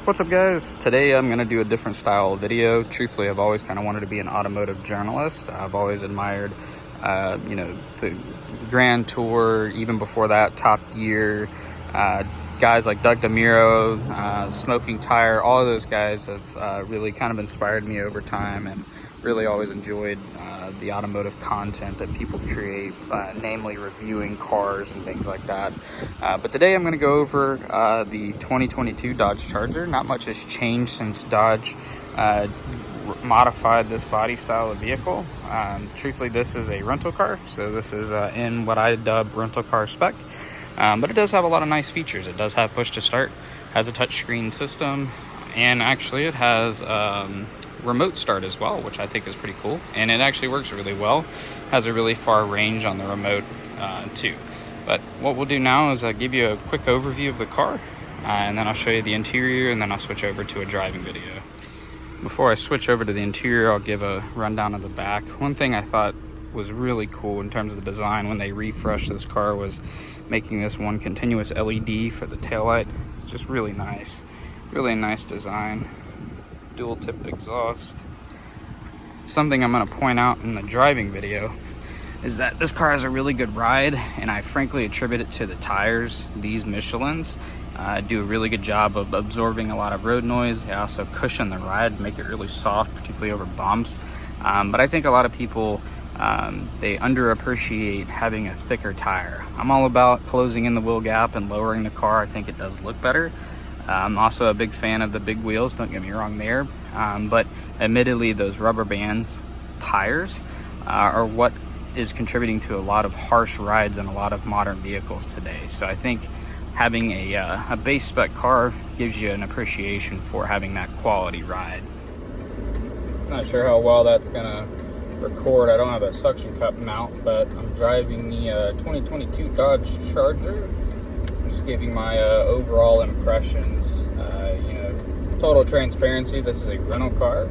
What's up, guys? Today I'm going to do a different style of video. Truthfully, I've always kind of wanted to be an automotive journalist. I've always admired the Grand Tour, even before that, Top Gear, guys like Doug DeMuro, Smoking Tire. All of those guys have really kind of inspired me over time, and really always enjoyed the automotive content that people create, namely reviewing cars and things like that. But today I'm going to go over the 2022 Dodge Charger. Not much has changed since Dodge modified this body style of vehicle. Truthfully, this is a rental car, so this is in what I dub rental car spec. But it does have a lot of nice features. It does have push to start, has a touchscreen system, and actually it has remote start as well, which I think is pretty cool, and it actually works really well. Has a really far range on the remote too. But what we'll do now is give you a quick overview of the car, and then I'll show you the interior, and then I'll switch over to a driving video. Before I switch over to the interior, I'll give a rundown of the back. One thing I thought was really cool in terms of the design when they refreshed this car was making this one continuous LED for the taillight. It's just really nice design. Dual tipped exhaust. Something I'm going to point out in the driving video is that this car has a really good ride, and I frankly attribute it to the tires. These Michelins do a really good job of absorbing a lot of road noise. They also cushion the ride, make it really soft, particularly over bumps. But I think a lot of people they underappreciate having a thicker tire. I'm all about closing in the wheel gap and lowering the car. I think it does look better. I'm also a big fan of the big wheels, don't get me wrong there. But admittedly, those rubber bands tires are what is contributing to a lot of harsh rides in a lot of modern vehicles today. So I think having a base spec car gives you an appreciation for having that quality ride. Not sure how well that's gonna record. I don't have a suction cup mount, but I'm driving the 2022 Dodge Charger. Just giving my overall impressions. Total transparency, this is a rental car,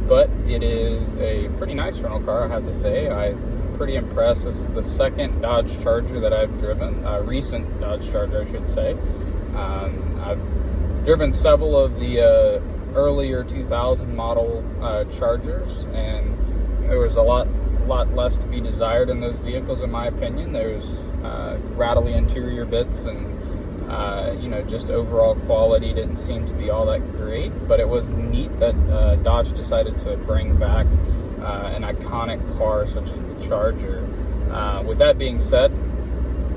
but it is a pretty nice rental car, I have to say. I'm pretty impressed. This is the second Dodge Charger that I've driven, recent Dodge Charger, I should say. I've driven several of the earlier 2000 model Chargers, and there was a lot less to be desired in those vehicles, in my opinion. There's rattly interior bits, and just overall quality didn't seem to be all that great. But it was neat that Dodge decided to bring back an iconic car such as the Charger. With that being said,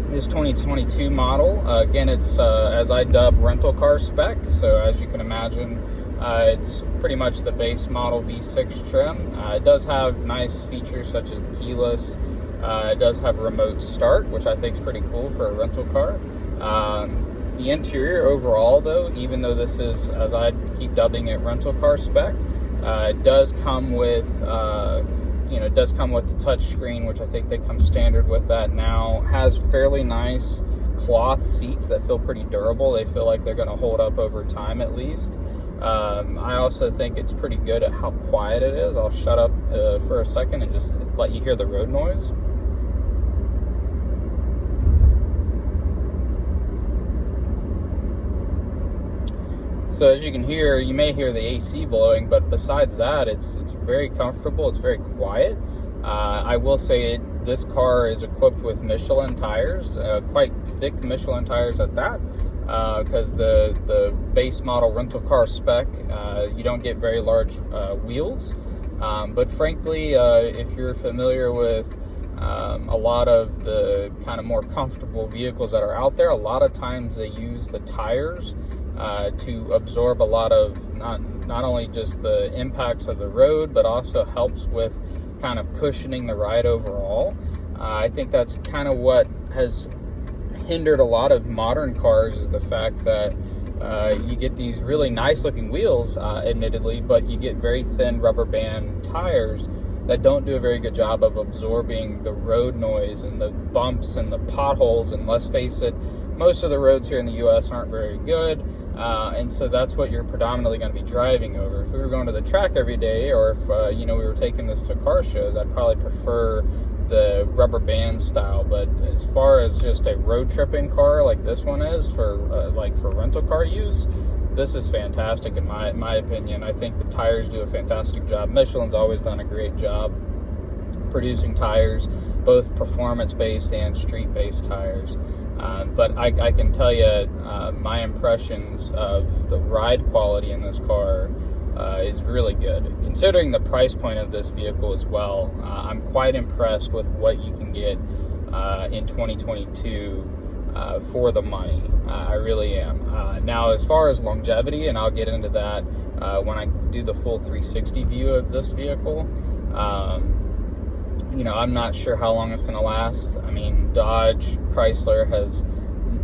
this 2022 model, again, it's as I dub rental car spec. So as you can imagine, it's pretty much the base model V6 trim. It does have nice features such as the keyless. It does have remote start, which I think is pretty cool for a rental car. The interior overall, though, even though this is, as I keep dubbing it, rental car spec, it does come with the touch screen, which I think they come standard with that now. Has fairly nice cloth seats that feel pretty durable. They feel like they're going to hold up over time, at least. I also think it's pretty good at how quiet it is. I'll shut up for a second and just let you hear the road noise. So as you can hear, you may hear the AC blowing, but besides that, it's very comfortable. It's very quiet. I will say this car is equipped with Michelin tires, quite thick Michelin tires at that. Because the base model rental car spec, you don't get very large wheels. But frankly, if you're familiar with a lot of the kind of more comfortable vehicles that are out there, a lot of times they use the tires to absorb a lot of not only just the impacts of the road, but also helps with kind of cushioning the ride overall. I think that's kind of what has hindered a lot of modern cars, is the fact that you get these really nice looking wheels, admittedly, but you get very thin rubber band tires that don't do a very good job of absorbing the road noise and the bumps and the potholes. And let's face it, most of the roads here in the US aren't very good, and so that's what you're predominantly going to be driving over. If we were going to the track every day, or if we were taking this to car shows, I'd probably prefer the rubber band style. But as far as just a road tripping car like this one is for rental car use, this is fantastic in my opinion. I think the tires do a fantastic job. Michelin's always done a great job producing tires, both performance-based and street-based tires. But I can tell you, my impressions of the ride quality in this car is really good. Considering the price point of this vehicle as well, I'm quite impressed with what you can get in 2022 for the money. I really am. Now, as far as longevity, and I'll get into that when I do the full 360 view of this vehicle, you know, I'm not sure how long it's going to last. I mean, Dodge, Chrysler has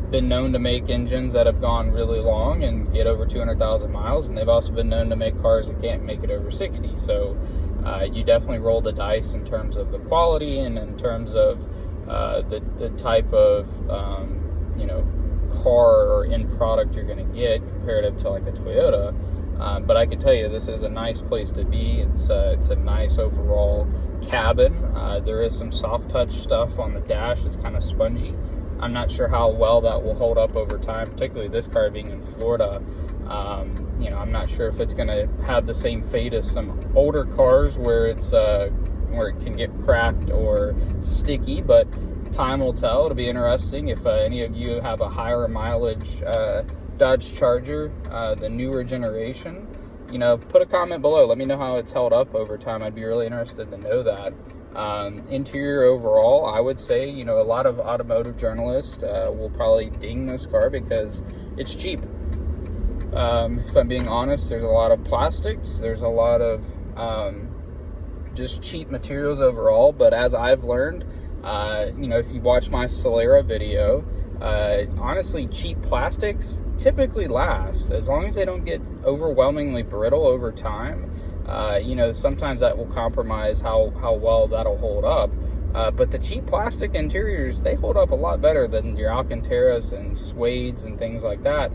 been known to make engines that have gone really long and get over 200,000 miles, and they've also been known to make cars that can't make it over 60. So you definitely roll the dice in terms of the quality and in terms of the type of you know, car or end product you're going to get comparative to like a Toyota. But I can tell you, this is a nice place to be. It's a nice overall cabin. There is some soft touch stuff on the dash. It's kind of spongy. I'm not sure how well that will hold up over time, particularly this car being in Florida. You know, I'm not sure if it's going to have the same fate as some older cars where it's where it can get cracked or sticky, but time will tell. It'll be interesting if any of you have a higher mileage Dodge Charger, the newer generation. You know, put a comment below. Let me know how it's held up over time. I'd be really interested to know that. Interior overall, I would say, you know, a lot of automotive journalists will probably ding this car because it's cheap. If I'm being honest, there's a lot of plastics. There's a lot of just cheap materials overall. But as I've learned, you know, if you watch my Solera video, honestly, cheap plastics typically last as long as they don't get overwhelmingly brittle over time. You know, sometimes that will compromise how well that'll hold up. But the cheap plastic interiors, they hold up a lot better than your Alcantaras and suedes and things like that.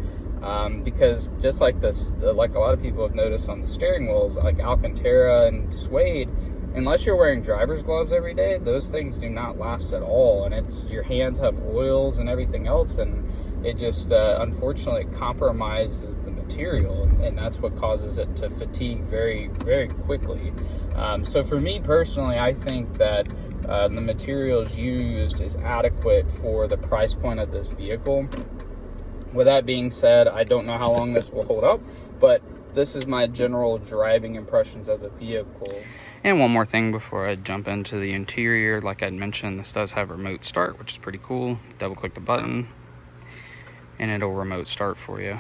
Because just like this, like a lot of people have noticed on the steering wheels, like Alcantara and suede, unless you're wearing driver's gloves every day, those things do not last at all. And it's, your hands have oils and everything else, and it just unfortunately compromises the material, and that's what causes it to fatigue very, very quickly. So for me personally, I think that the materials used is adequate for the price point of this vehicle. With that being said, I don't know how long this will hold up, but this is my general driving impressions of the vehicle. And one more thing before I jump into the interior, like I mentioned, this does have remote start, which is pretty cool. Double click the button and it'll remote start for you,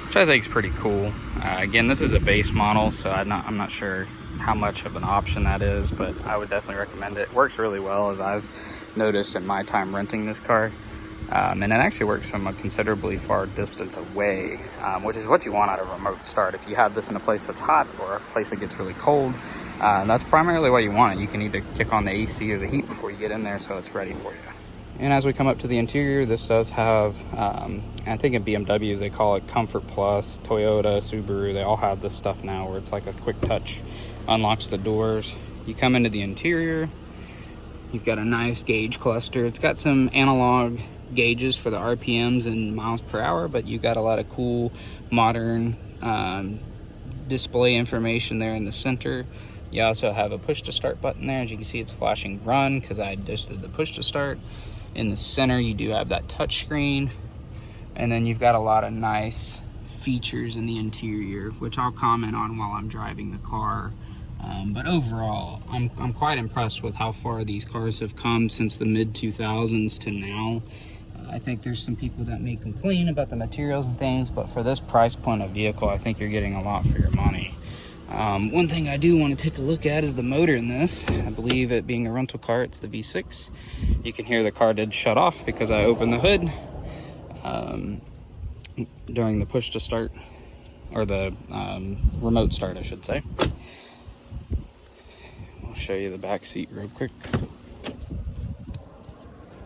which I think is pretty cool. Again, this is a base model, so I'm not sure how much of an option that is, but I would definitely recommend it. It works really well, as I've noticed in my time renting this car. And it actually works from a considerably far distance away, which is what you want out of a remote start. If you have this in a place that's hot or a place that gets really cold, that's primarily why you want it. You can either kick on the AC or the heat before you get in there, so it's ready for you. And as we come up to the interior, this does have, I think in BMWs they call it Comfort Plus, Toyota, Subaru, they all have this stuff now where it's like a quick touch, unlocks the doors. You come into the interior, you've got a nice gauge cluster. It's got some analog gauges for the RPMs and miles per hour, but you got a lot of cool modern display information there in the center. You also have a push to start button there. As you can see, it's flashing run because I just did the push to start. In the center, you do have that touch screen, and then you've got a lot of nice features in the interior, which I'll comment on while I'm driving the car. But overall, I'm quite impressed with how far these cars have come since the mid-2000s to now. I think there's some people that may complain about the materials and things, but for this price point of vehicle, I think you're getting a lot for your money. One thing I do want to take a look at is the motor in this. I believe it being a rental car, it's the V6. You can hear the car did shut off because I opened the hood during the push to start, or the remote start, I should say. I'll show you the back seat real quick.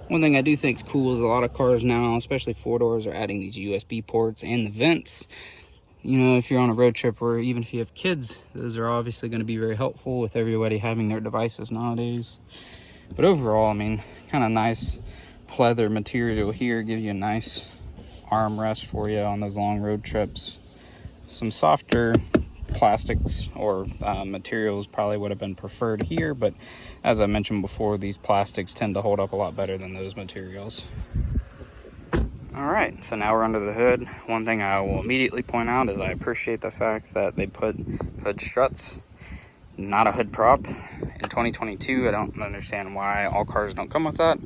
One thing I do think is cool is a lot of cars now, especially four-doors, are adding these USB ports and the vents. You know, if you're on a road trip, or even if you have kids, those are obviously going to be very helpful with everybody having their devices nowadays. But overall, I mean, kind of nice pleather material here, give you a nice armrest for you on those long road trips. Some softer plastics or materials probably would have been preferred here, but as I mentioned before, these plastics tend to hold up a lot better than those materials. All right, so now we're under the hood. One thing I will immediately point out is I appreciate the fact that they put hood struts, not a hood prop. In 2022, I don't understand why all cars don't come with that.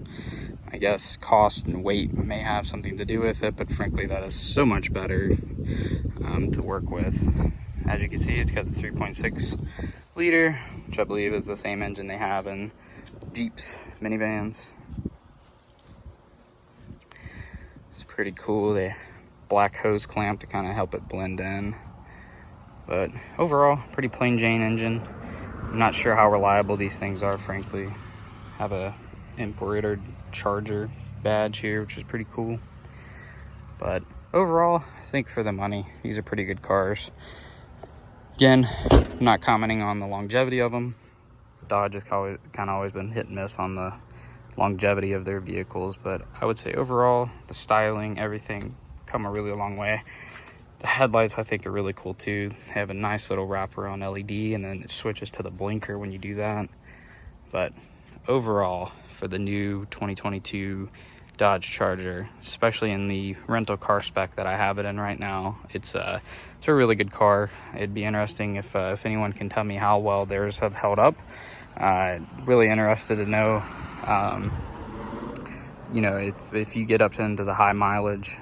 I guess cost and weight may have something to do with it, but frankly, that is so much better to work with. As you can see, it's got the 3.6 liter, which I believe is the same engine they have in Jeeps, minivans. It's pretty cool. The black hose clamp to kind of help it blend in. But overall, pretty plain Jane engine. I'm not sure how reliable these things are, frankly. Have a imported charger badge here, which is pretty cool. But overall, I think for the money, these are pretty good cars. Again, I'm not commenting on the longevity of them. Dodge has kind of always been hit and miss on the longevity of their vehicles, but I would say overall, the styling, everything come a really long way. The headlights I think are really cool too. They have a nice little wraparound LED, and then it switches to the blinker when you do that. But overall, for the new 2022 Dodge Charger, especially in the rental car spec that I have it in right now, it's a really good car. It'd be interesting if anyone can tell me how well theirs have held up. Really interested to know, you know, if you get up into the high mileage,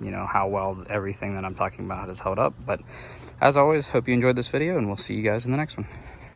you know, how well everything that I'm talking about has held up. But as always, hope you enjoyed this video, and we'll see you guys in the next one.